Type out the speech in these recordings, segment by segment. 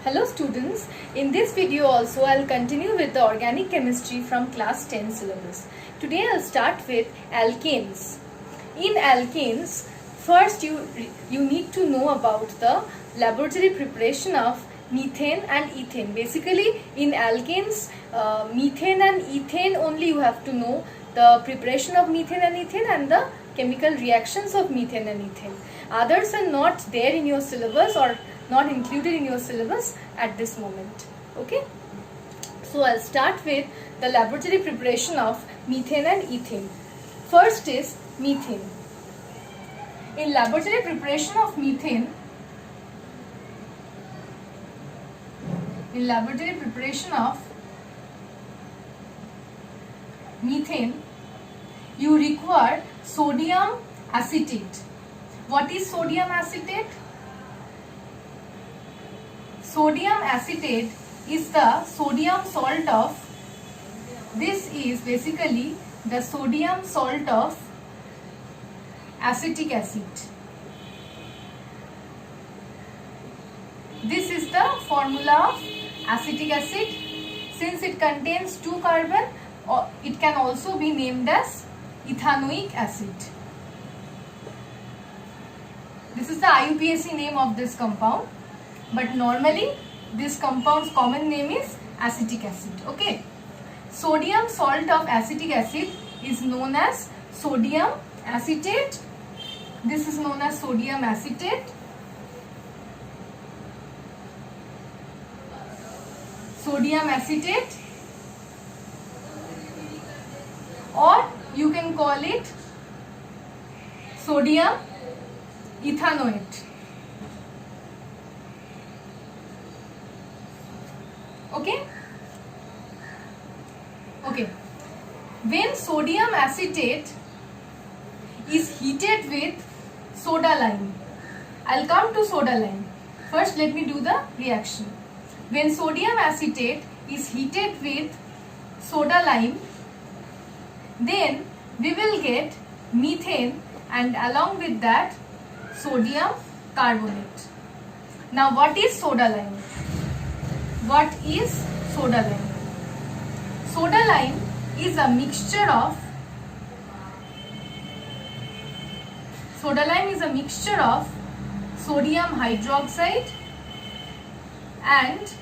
Hello students, in this video also I'll continue with the organic chemistry from class 10 syllabus. Today I'll start with alkanes. In alkanes, first you need to know about the laboratory preparation of methane and ethane. Basically in alkanes, methane and ethane only you have to know the preparation of methane and ethane and the chemical reactions of methane and ethane. Others are not there in your syllabus or not included in your syllabus at this moment. Okay, so I'll start with the laboratory preparation of methane and ethane. First is methane. In laboratory preparation of methane, you require sodium acetate. What is sodium acetate? Sodium acetate is the sodium salt of, this is basically the sodium salt of acetic acid. This is the formula of acetic acid. Since it contains 2 carbon, it can also be named as ethanoic acid. This is the IUPAC name of this compound. But normally this compound's common name is acetic acid. Okay. Sodium salt of acetic acid is known as sodium acetate. This is known as sodium acetate. Sodium acetate, or you can call it sodium ethanoate. Okay. When sodium acetate is heated with soda lime, I'll come to soda lime. First let me do the reaction. When sodium acetate is heated with soda lime, then we will get methane and along with that sodium carbonate. Now what is soda lime? What is soda lime? Soda lime is a mixture of sodium hydroxide and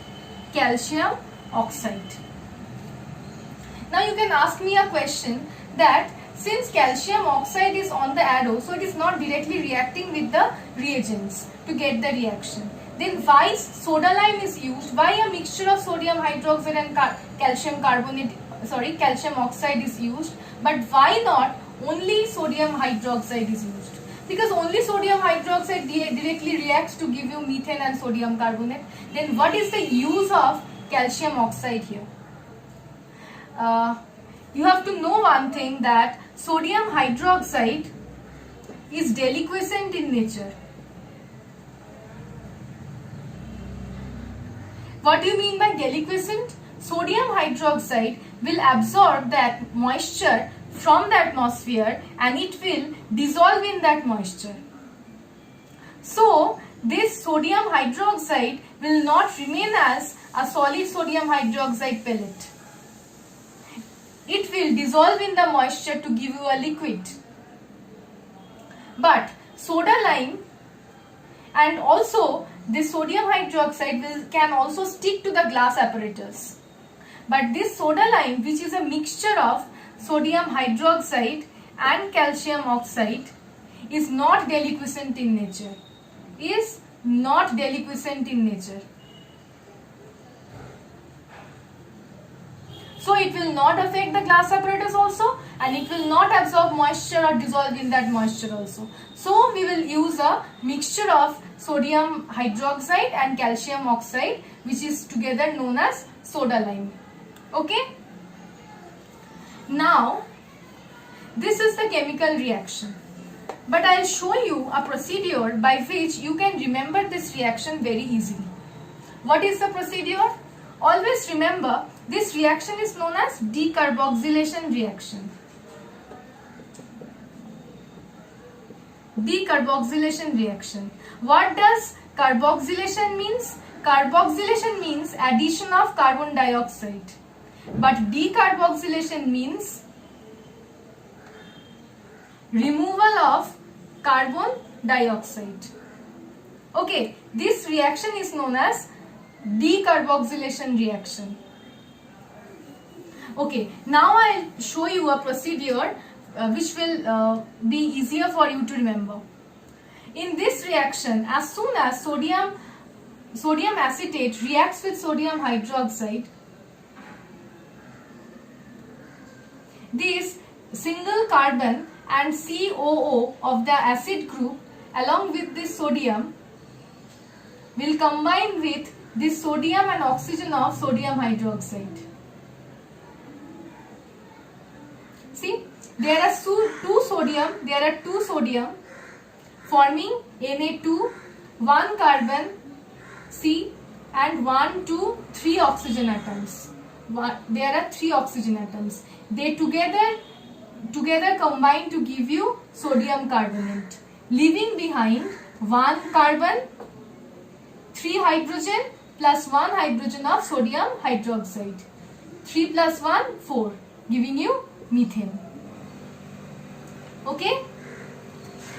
calcium oxide. Now you can ask me a question that since calcium oxide is on the arrow, so it is not directly reacting with the reagents to get the reaction. Then why soda lime is used? Why a mixture of sodium hydroxide and calcium oxide is used? But why not only sodium hydroxide is used? Because only sodium hydroxide directly reacts to give you methane and sodium carbonate. Then what is the use of calcium oxide here? You have to know one thing, that sodium hydroxide is deliquescent in nature. What do you mean by deliquescent? Sodium hydroxide will absorb that moisture from the atmosphere and it will dissolve in that moisture. So this sodium hydroxide will not remain as a solid sodium hydroxide pellet. It will dissolve in the moisture to give you a liquid. But soda lime and also this sodium hydroxide can also stick to the glass apparatus. But this soda lime, which is a mixture of sodium hydroxide and calcium oxide, is not deliquescent in nature. So it will not affect the glass apparatus also, and it will not absorb moisture or dissolve in that moisture also. So we will use a mixture of sodium hydroxide and calcium oxide, which is together known as soda lime. Okay. Now this is the chemical reaction, but I will show you a procedure by which you can remember this reaction very easily. What is the procedure? Always remember, this reaction is known as decarboxylation reaction. Decarboxylation reaction. What does carboxylation means? Carboxylation means addition of carbon dioxide, but decarboxylation means removal of carbon dioxide. Okay, this reaction is known as decarboxylation reaction. Okay, now I'll show you a procedure which will be easier for you to remember. In this reaction, as soon as sodium acetate reacts with sodium hydroxide, this single carbon and COO of the acid group along with this sodium will combine with this sodium and oxygen of sodium hydroxide. See, there are two sodium forming Na2, one carbon C and 1, 2, 3 oxygen atoms. There are 3 oxygen atoms. They together combine to give you sodium carbonate, leaving behind 1 carbon, 3 hydrogen plus 1 hydrogen of sodium hydroxide. 3 plus 1, 4, giving you methane. Okay?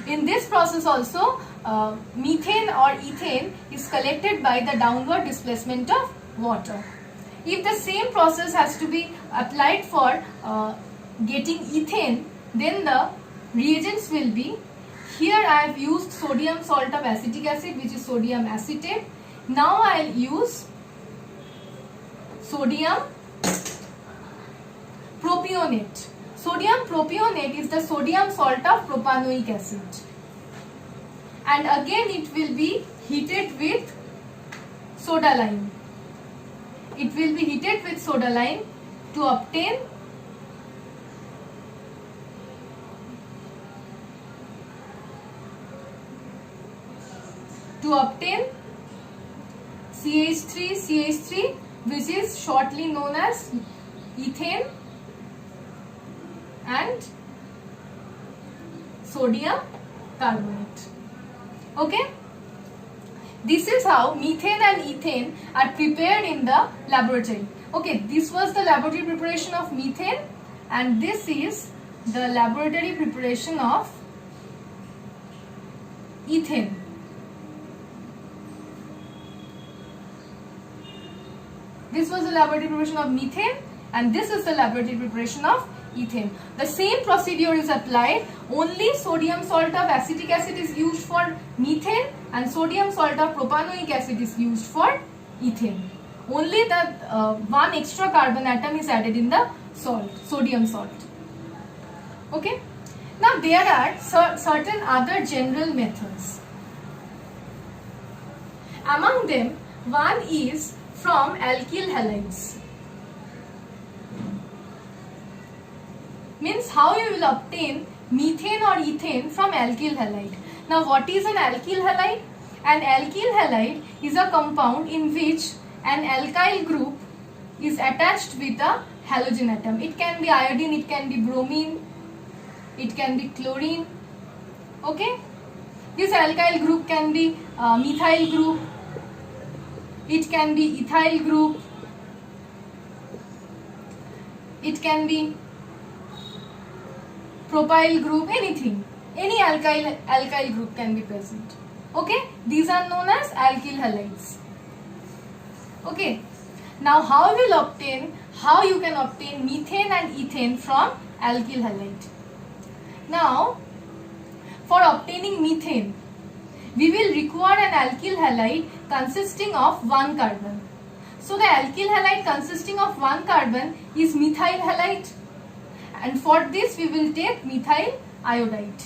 In this process also, methane or ethane is collected by the downward displacement of water. If the same process has to be applied for getting ethane, then the reagents will be, here I have used sodium salt of acetic acid, which is sodium acetate. Now I will use sodium propionate. Sodium propionate is the sodium salt of propanoic acid. And again it will be heated with soda lime. It will be heated with soda lime to obtain CH3, which is shortly known as ethane and sodium carbonate. Okay? This is how methane and ethane are prepared in the laboratory. Okay, this was the laboratory preparation of methane and this is the laboratory preparation of ethane. This was the laboratory preparation of methane and this is the laboratory preparation of ethane. The same procedure is applied, only sodium salt of acetic acid is used for methane and sodium salt of propanoic acid is used for ethane. Only the one extra carbon atom is added in the salt, sodium salt. Okay. Now there are certain other general methods. Among them, one is from alkyl halides. Means how you will obtain methane or ethane from alkyl halide. Now what is an alkyl halide? An alkyl halide is a compound in which an alkyl group is attached with a halogen atom. It can be iodine, it can be bromine, it can be chlorine. Okay? This alkyl group can be methyl group, it can be ethyl group, it can be propyl group, anything. Any alkyl group can be present. Okay? These are known as alkyl halides. Okay? Now how you can obtain methane and ethane from alkyl halide. Now for obtaining methane, we will require an alkyl halide consisting of 1 carbon. So the alkyl halide consisting of 1 carbon is methyl halide. And for this we will take methyl iodide.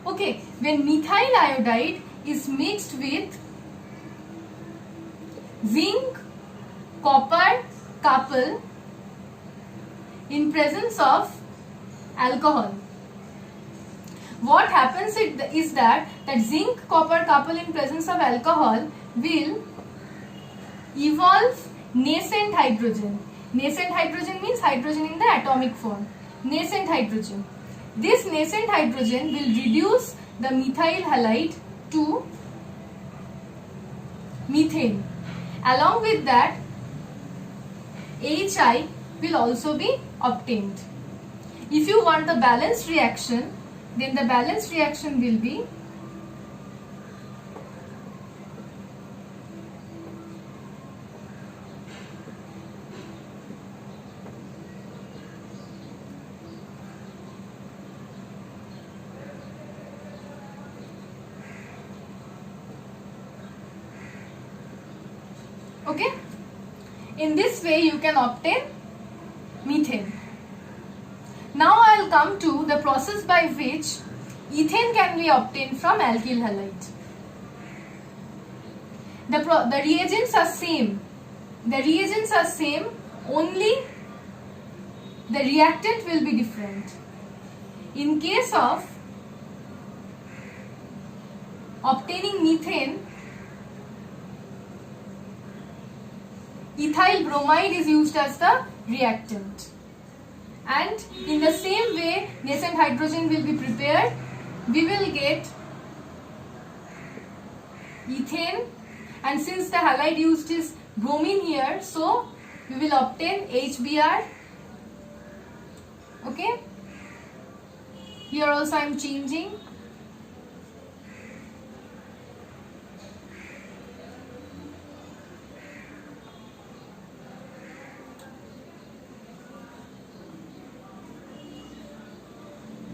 Okay, when methyl iodide is mixed with zinc, copper, couple in presence of alcohol, what happens is that zinc, copper couple in presence of alcohol will evolve nascent hydrogen. Nascent hydrogen means hydrogen in the atomic form. Nascent hydrogen. This nascent hydrogen will reduce the methyl halide to methane. Along with that, HI will also be obtained. If you want the balanced reaction, then the balanced reaction will be okay. In this way you can obtain methane. Now I will come to the process by which ethane can be obtained from alkyl halide. The reagents are same. The reagents are same, only the reactant will be different. In case of obtaining methane, ethyl bromide is used as the reactant. And in the same way, nascent hydrogen will be prepared. We will get ethane, and since the halide used is bromine here, so we will obtain HBr. Okay. Here also I am changing.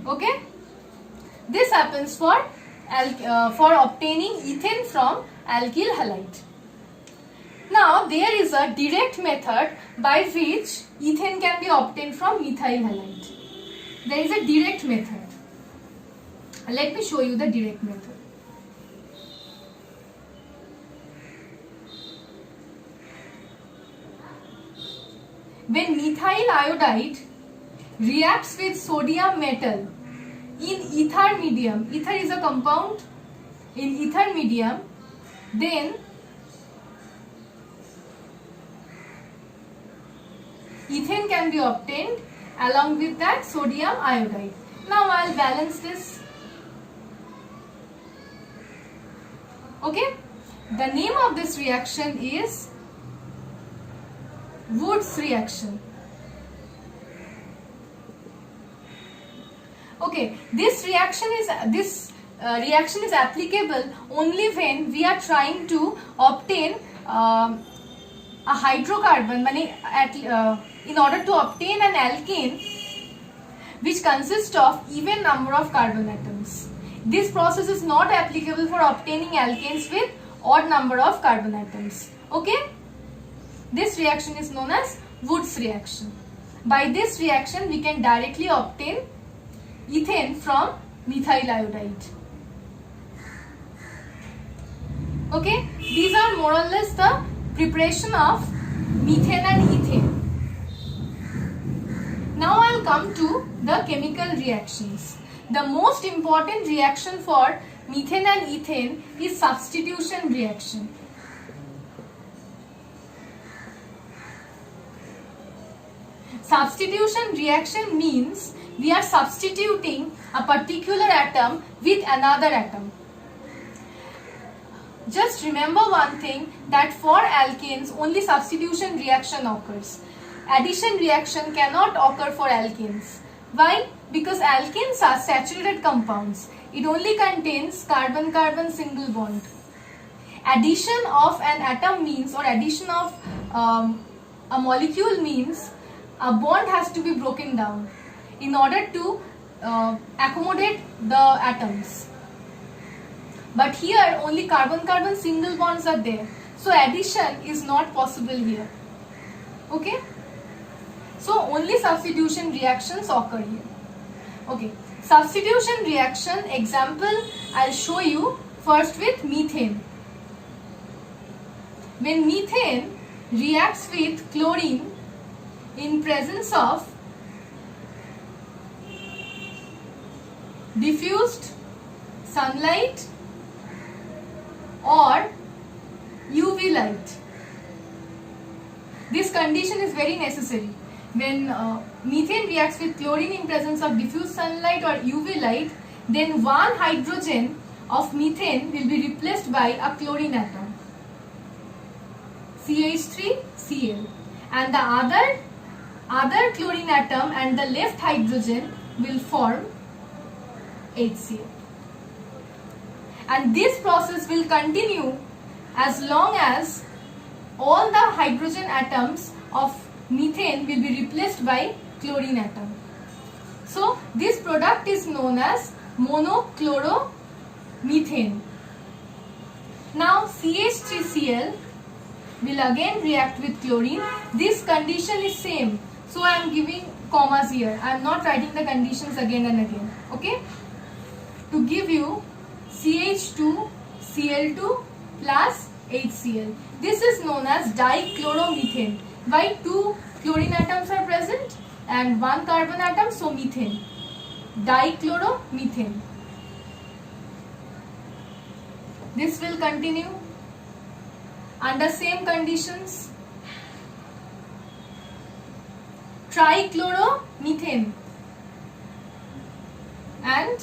Okay, this happens for obtaining ethane from alkyl halide. Now there is a direct method by which ethane can be obtained from methyl halide. There is a direct method. Let me show you the direct method. When methyl iodide reacts with sodium metal in ether medium, ether is a compound in ether medium, then ethane can be obtained along with that sodium iodide. Now I will balance this. Okay, the name of this reaction is Woods reaction. Okay, this reaction is applicable only when we are trying to obtain a hydrocarbon, in order to obtain an alkane which consists of even number of carbon atoms. This process is not applicable for obtaining alkanes with odd number of carbon atoms. Okay, this reaction is known as Woods reaction. By this reaction we can directly obtain ethane from methyl iodide. Okay, these are more or less the preparation of methane and ethane. Now I will come to the chemical reactions. The most important reaction for methane and ethane is substitution reaction. Substitution reaction means we are substituting a particular atom with another atom. Just remember one thing, that for alkanes only substitution reaction occurs. Addition reaction cannot occur for alkanes. Why? Because alkanes are saturated compounds. It only contains carbon-carbon single bond. Addition of an atom means, or addition of a molecule means, a bond has to be broken down in order to accommodate the atoms. But here only carbon-carbon single bonds are there. So addition is not possible here. Okay? So only substitution reactions occur here. Okay. Substitution reaction example I'll show you first with methane. When methane reacts with chlorine in presence of diffused sunlight or UV light. This condition is very necessary. When methane reacts with chlorine in presence of diffused sunlight or UV light, then one hydrogen of methane will be replaced by a chlorine atom. CH3Cl, and the other chlorine atom and the left hydrogen will form HCl. And this process will continue as long as all the hydrogen atoms of methane will be replaced by chlorine atom. So this product is known as monochloromethane. Now CH3Cl will again react with chlorine. This condition is same. So I am giving commas here. I am not writing the conditions again and again. Okay? To give you CH2Cl2 plus HCl. This is known as dichloromethane. Why? 2 chlorine atoms are present and 1 carbon atom, so methane. Dichloromethane. This will continue under same conditions. Trichloromethane and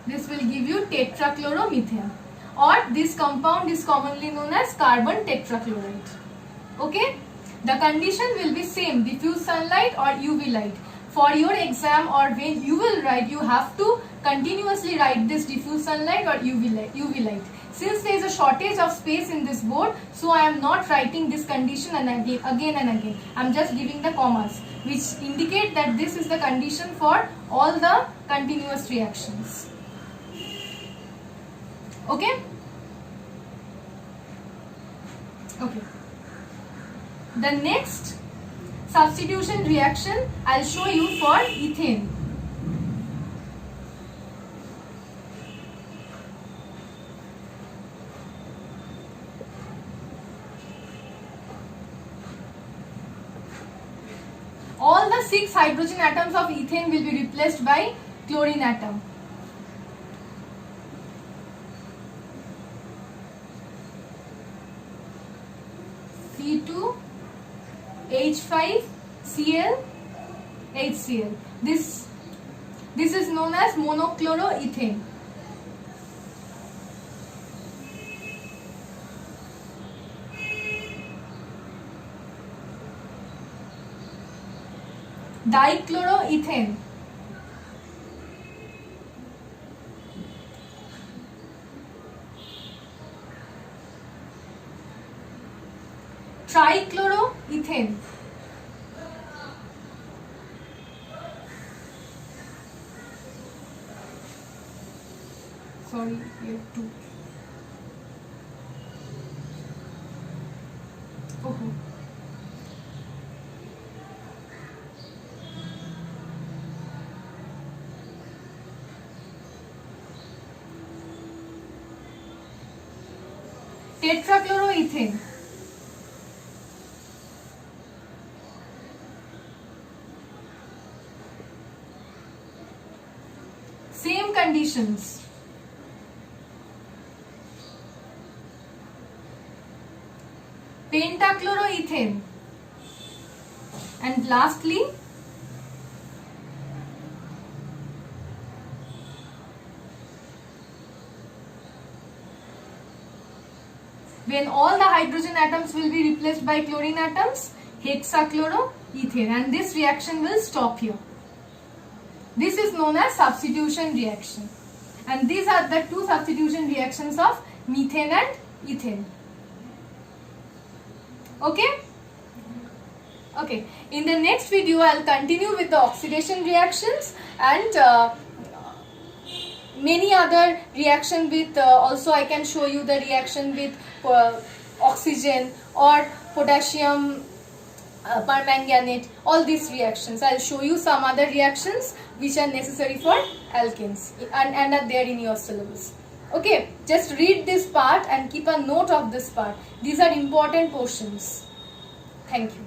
this will give you tetrachloromethane, or this compound is commonly known as carbon tetrachloride. Okay, the condition will be same, diffuse sunlight or UV light. For your exam or when you will write, you have to continuously write this diffuse sunlight or UV light. Since there is a shortage of space in this board, so I am not writing this condition and again and again. I am just giving the commas which indicate that this is the condition for all the continuous reactions. Okay? Okay. The next substitution reaction I'll show you for ethane. All the 6 hydrogen atoms of ethane will be replaced by chlorine atom. C2H5Cl HCl. This is known as monochloroethane. Dichloroethane. Trichloroethane. Sorry, here two. Oh. Tetrachloroethane. Same conditions. Pentachloroethane. And lastly, when all the hydrogen atoms will be replaced by chlorine atoms, hexachloroethane, and this reaction will stop here. This is known as substitution reaction, and these are the two substitution reactions of methane and ethane. Okay? Okay. In the next video, I'll continue with the oxidation reactions and many other reaction with also I can show you the reaction with oxygen or potassium permanganate, all these reactions. I'll show you some other reactions which are necessary for alkanes and are there in your syllabus. Okay, just read this part and keep a note of this part. These are important portions. Thank you.